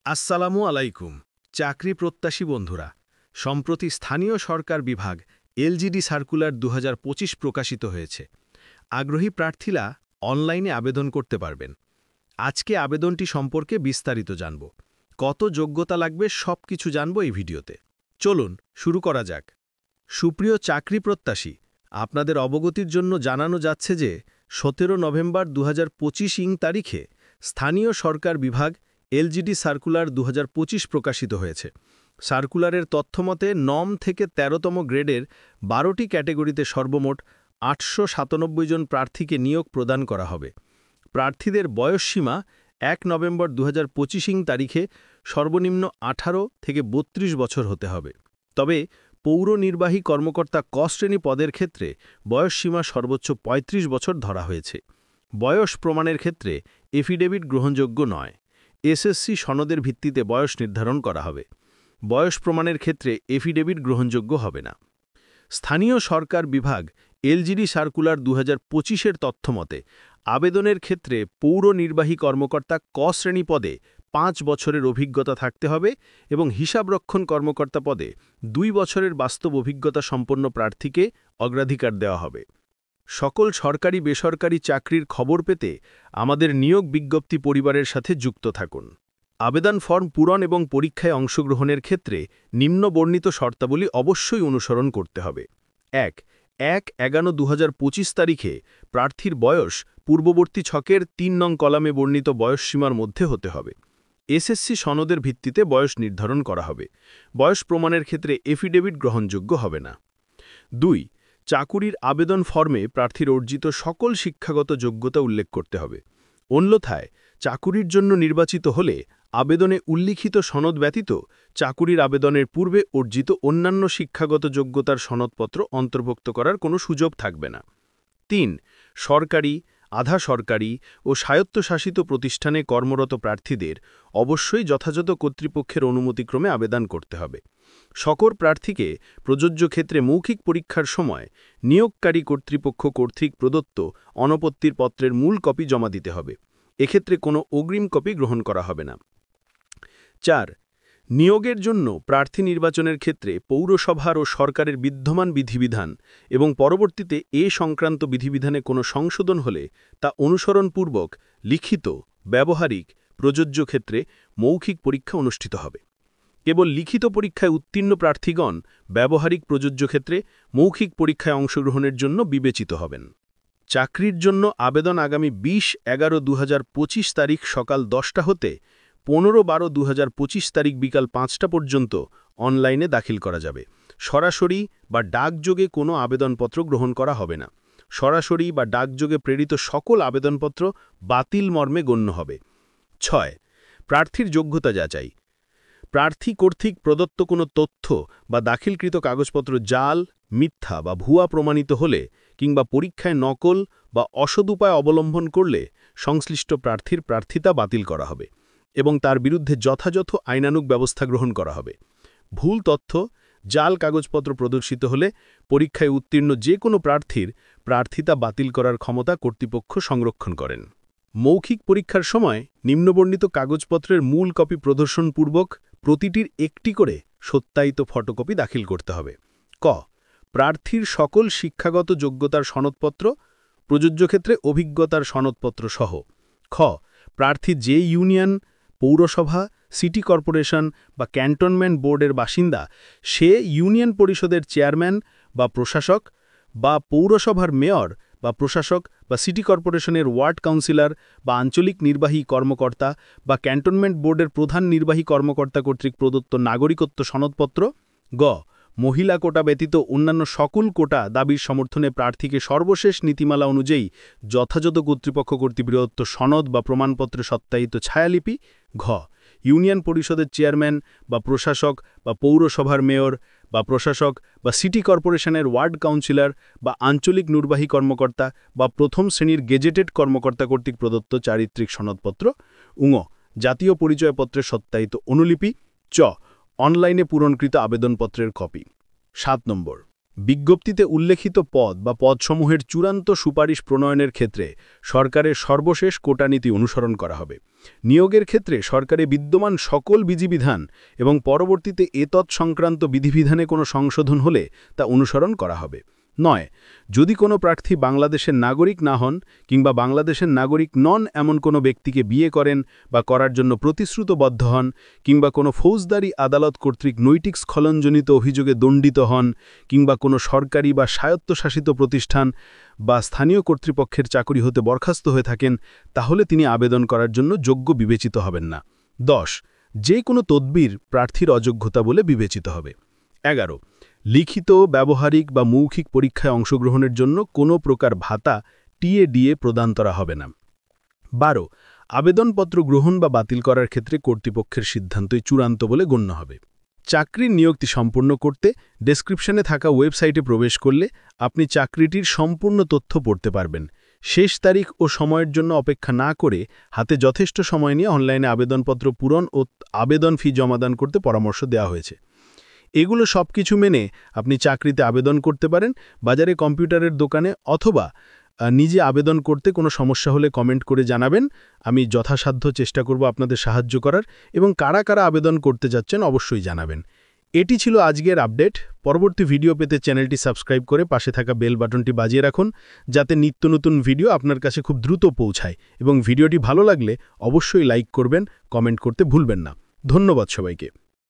আসসালামু আলাইকুম। চাকরি প্রত্যাশী বন্ধুরা, সম্প্রতি স্থানীয় সরকার বিভাগ এলজিডি সার্কুলার ২০২৫ প্রকাশিত হয়েছে। আগ্রহী প্রার্থীরা অনলাইনে আবেদন করতে পারবেন। আজকে আবেদনটি সম্পর্কে বিস্তারিত জানব। কত যোগ্যতা লাগবে সবকিছু জানব এই ভিডিওতে। চলুন শুরু করা যাক। সুপ্রিয় চাকরি প্রত্যাশী, আপনাদের অবগতির জন্য জানানো যাচ্ছে যে ১৭ নভেম্বর ২০২৫ তারিখে স্থানীয় সরকার বিভাগ এলজিডি সার্কুলার ২০২৫ প্রকাশিত হয়েছে। সার্কুলারের তথ্যমতে নম থেকে ১৩তম গ্রেডের ১২টি ক্যাটেগরিতে সর্বমোট ৮৯৭ জন প্রার্থীকে নিয়োগ প্রদান করা হবে। প্রার্থীদের বয়সসীমা ১ নভেম্বর ২০২৫ তারিখে সর্বনিম্ন ১৮ থেকে ৩২ বছর হতে হবে। তবে পৌর নির্বাহী কর্মকর্তা ক শ্রেণী পদের ক্ষেত্রে বয়সসীমা সর্বোচ্চ ৩৫ বছর ধরা হয়েছে। বয়স প্রমাণের ক্ষেত্রে এফিডেভিট গ্রহণযোগ্য নয়। এসএসসি সনদের ভিত্তিতে বয়স নির্ধারণ করা হবে। বয়স প্রমাণের ক্ষেত্রে এফিডেভিট গ্রহণযোগ্য হবে না। স্থানীয় সরকার বিভাগ এলজিডি সার্কুলার ২০২৫-এর তথ্যমতে আবেদনের ক্ষেত্রে পৌর নির্বাহী কর্মকর্তা ক শ্রেণী পদে ৫ বছরের অভিজ্ঞতা থাকতে হবে এবং হিসাবরক্ষণ কর্মকর্তা পদে ২ বছরের বাস্তব অভিজ্ঞতা সম্পন্ন প্রার্থীকে অগ্রাধিকার দেওয়া হবে। সকল সরকারি বেসরকারি চাকরির খবর পেতে আমাদের নিয়োগ বিজ্ঞপ্তি পরিবারের সাথে যুক্ত থাকুন। আবেদন ফর্ম পূরণ এবং পরীক্ষায় অংশগ্রহণের ক্ষেত্রে নিম্ন বর্ণিত শর্তাবলী অবশ্যই অনুসরণ করতে হবে। ১-১-১-২০২৫ তারিখে প্রার্থীর বয়স পূর্ববর্তী ছকের ৩ নং কলামে বর্ণিত বয়সসীমার মধ্যে হতে হবে। এসএসসি সনদের ভিত্তিতে বয়স নির্ধারণ করা হবে। বয়স প্রমাণের ক্ষেত্রে এফিডেভিট গ্রহণযোগ্য হবে না। ২. চাকুরির আবেদন ফর্মে প্রার্থীর অর্জিত সকল শিক্ষাগত যোগ্যতা উল্লেখ করতে হবে। অন্যথায় চাকুরির জন্য নির্বাচিত হলে আবেদনে উল্লিখিত সনদ ব্যতীত চাকুরির আবেদনের পূর্বে অর্জিত অন্যান্য শিক্ষাগত যোগ্যতার সনদপত্র অন্তর্ভুক্ত করার কোনো সুযোগ থাকবে না। ৩. সরকারি, আধা সরকারি ও স্বায়ত্তশাসিত প্রতিষ্ঠানে কর্মরত প্রার্থীদের অবশ্যই যথাযথ কর্তৃপক্ষের অনুমতিক্রমে আবেদন করতে হবে। সকল প্রার্থীকে প্রযোজ্য ক্ষেত্রে মৌখিক পরীক্ষার সময় নিয়োগকারী কর্তৃপক্ষ কর্তৃক প্রদত্ত অনপত্তির পত্রের মূল কপি জমা দিতে হবে। এক্ষেত্রে কোনো অগ্রিম কপি গ্রহণ করা হবে না। ৪. নিয়োগের জন্য প্রার্থী নির্বাচনের ক্ষেত্রে পৌরসভার ও সরকারের বিদ্যমান বিধিবিধান এবং পরবর্তীতে এ সংক্রান্ত বিধিবিধানে কোনো সংশোধন হলে তা অনুসরণপূর্বক লিখিত, ব্যবহারিক, প্রযোজ্য ক্ষেত্রে মৌখিক পরীক্ষা অনুষ্ঠিত হবে। কেবল লিখিত পরীক্ষায় উত্তীর্ণ প্রার্থীগণ ব্যবহারিক প্রযোজ্য ক্ষেত্রে মৌখিক পরীক্ষায় অংশগ্রহণের জন্য বিবেচিত হবেন। চাকরির জন্য আবেদন আগামী ২০-১১-২০২৫ তারিখ সকাল ১০টা হতে ১৫-১২-২০২৫ তারিখ বিকাল ৫টা পর্যন্ত অনলাইনে দাখিল করা যাবে। সরাসরি বা ডাকযোগে কোনো আবেদনপত্র গ্রহণ করা হবে না। সরাসরি বা ডাকযোগে প্রেরিত সকল আবেদনপত্র বাতিল মর্মে গণ্য হবে। ৬. প্রার্থীর যোগ্যতা যাচাই। প্রার্থী কর্তৃক প্রদত্ত কোনো তথ্য বা দাখিলকৃত কাগজপত্র জাল, মিথ্যা বা ভুয়া প্রমাণিত হলে কিংবা পরীক্ষায় নকল বা অসৎ উপায় অবলম্বন করলে সংশ্লিষ্ট প্রার্থীর প্রার্থিতা বাতিল করা হবে এবং তার বিরুদ্ধে যথাযথ আইনানুগ ব্যবস্থা গ্রহণ করা হবে। ভুল তথ্য, জাল কাগজপত্র প্রদর্শিত হলে পরীক্ষায় উত্তীর্ণ যে কোনো প্রার্থীর প্রার্থিতা বাতিল করার ক্ষমতা কর্তৃপক্ষ সংরক্ষণ করেন। মৌখিক পরীক্ষার সময় নিম্নবর্ণিত কাগজপত্রের মূল কপি প্রদর্শনপূর্বক প্রতিটির একটি করে সত্যায়িত ফটোকপি দাখিল করতে হবে। ক. প্রার্থীর সকল শিক্ষাগত যোগ্যতার সনদপত্র, প্রযোজ্য ক্ষেত্রে অভিজ্ঞতার সনদপত্র সহ। খ. প্রার্থী যে ইউনিয়ন, পৌরসভা, সিটি কর্পোরেশন বা ক্যান্টনমেন্ট বোর্ডের বাসিন্দা সে ইউনিয়ন পরিষদের চেয়ারম্যান বা প্রশাসক বা পৌরসভার মেয়র বা প্রশাসক বা সিটি কর্পোরেশনের ওয়ার্ড কাউন্সিলর বা আঞ্চলিক নির্বাহী কর্মকর্তা বা ক্যান্টনমেন্ট বোর্ডের প্রধান নির্বাহী কর্মকর্তা কর্তৃক প্রদত্ত নাগরিকত্ব সনদপত্র। গ. মহিলা কোটা ব্যতীত অন্যান্য সকল কোটা দাবির সমর্থনে প্রার্থীকে সর্বশেষ নীতিমালা অনুযায়ী যথাযথ কর্তৃপক্ষ কর্তৃক প্রদত্ত সনদ বা প্রমাণপত্রে সত্যায়িত ছায়ালিপি। ঘ. ইউনিয়ন পরিষদের চেয়ারম্যান বা প্রশাসক বা পৌরসভার মেয়র বা প্রশাসক বা সিটি কর্পোরেশনের ওয়ার্ড কাউন্সিলর বা আঞ্চলিক নির্বাহী কর্মকর্তা বা প্রথম শ্রেণীর গেজেটেড কর্মকর্তা কর্তৃক প্রদত্ত চারিত্রিক সনদপত্র। ঙ. জাতীয় পরিচয়পত্রের সত্যায়িত অনুলিপি। চ. অনলাইনে পূরণকৃত আবেদনপত্রের কপি। ৭ নম্বর। বিজ্ঞপ্তিতে উল্লেখিত পদ বা পদসমূহের চূড়ান্ত সুপারিশ প্রণয়নের ক্ষেত্রে সরকারের সর্বশেষ কোটানীতি অনুসরণ করা হবে। নিয়োগের ক্ষেত্রে সরকারে বিদ্যমান সকল বিধিবিধান এবং পরবর্তীতে সংক্রান্ত বিধিবিধানে কোনো সংশোধন হলে তা অনুসরণ করা হবে। 9 যদি কোনো প্রার্থী বাংলাদেশের নাগরিক না হন কিংবা বাংলাদেশের নাগরিক নন এমন কোনো ব্যক্তিকে বিয়ে করেন বা করার জন্য প্রতিশ্রুতবদ্ধ হন কিংবা কোনো ফৌজদারি আদালত কর্তৃক নৈতিক স্খলনজনিত অভিযোগে দণ্ডিত হন কিংবা কোনো সরকারি বা স্বায়ত্তশাসিত প্রতিষ্ঠান বা স্থানীয় কর্তৃপক্ষের চাকরি হতে বরখাস্ত হয়ে থাকেন তাহলে তিনি আবেদন করার জন্য যোগ্য বিবেচিত হবেন না। 10 যে কোনো তদবির প্রার্থীর অযোগ্যতা বলে বিবেচিত হবে। 11 লিখিত ব্যবহারিক বা মৌখিক পরীক্ষায় অংশগ্রহণের জন্য কোনো প্রকার ভাতা টিএডিএ প্রদান করা হবে না। 12 আবেদনপত্র গ্রহণ বা বাতিল করার ক্ষেত্রে কর্তৃপক্ষের সিদ্ধান্তই চূড়ান্ত বলে গণ্য হবে। চাকরির নিয়োগটি সম্পূর্ণ করতে ডেসক্রিপশনে থাকা ওয়েবসাইটে প্রবেশ করলে আপনি চাকরিটির সম্পূর্ণ তথ্য পড়তে পারবেন। শেষ তারিখ ও সময়ের জন্য অপেক্ষা না করে হাতে যথেষ্ট সময় নিয়ে অনলাইনে আবেদনপত্র পূরণ ও আবেদন ফি জমাদান করতে পরামর্শ দেওয়া হয়েছে। এগুলো সবকিছু মেনে আপনি চাকরিতে আবেদন করতে পারেন। বাজারে কম্পিউটারের দোকানে অথবা নিজে আবেদন করতে কোনো সমস্যা হলে কমেন্ট করে জানাবেন। আমি যথাসাধ্য চেষ্টা করব আপনাদের সাহায্য করার এবং কারা কারা আবেদন করতে যাচ্ছেন অবশ্যই জানাবেন। এটি ছিল আজকের আপডেট। পরবর্তী ভিডিও পেতে চ্যানেলটি সাবস্ক্রাইব করে পাশে থাকা বেল বাটনটি বাজিয়ে রাখুন যাতে নিত্য নতুন ভিডিও আপনার কাছে খুব দ্রুত পৌঁছায় এবং ভিডিওটি ভালো লাগলে অবশ্যই লাইক করবেন, কমেন্ট করতে ভুলবেন না। ধন্যবাদ সবাইকে।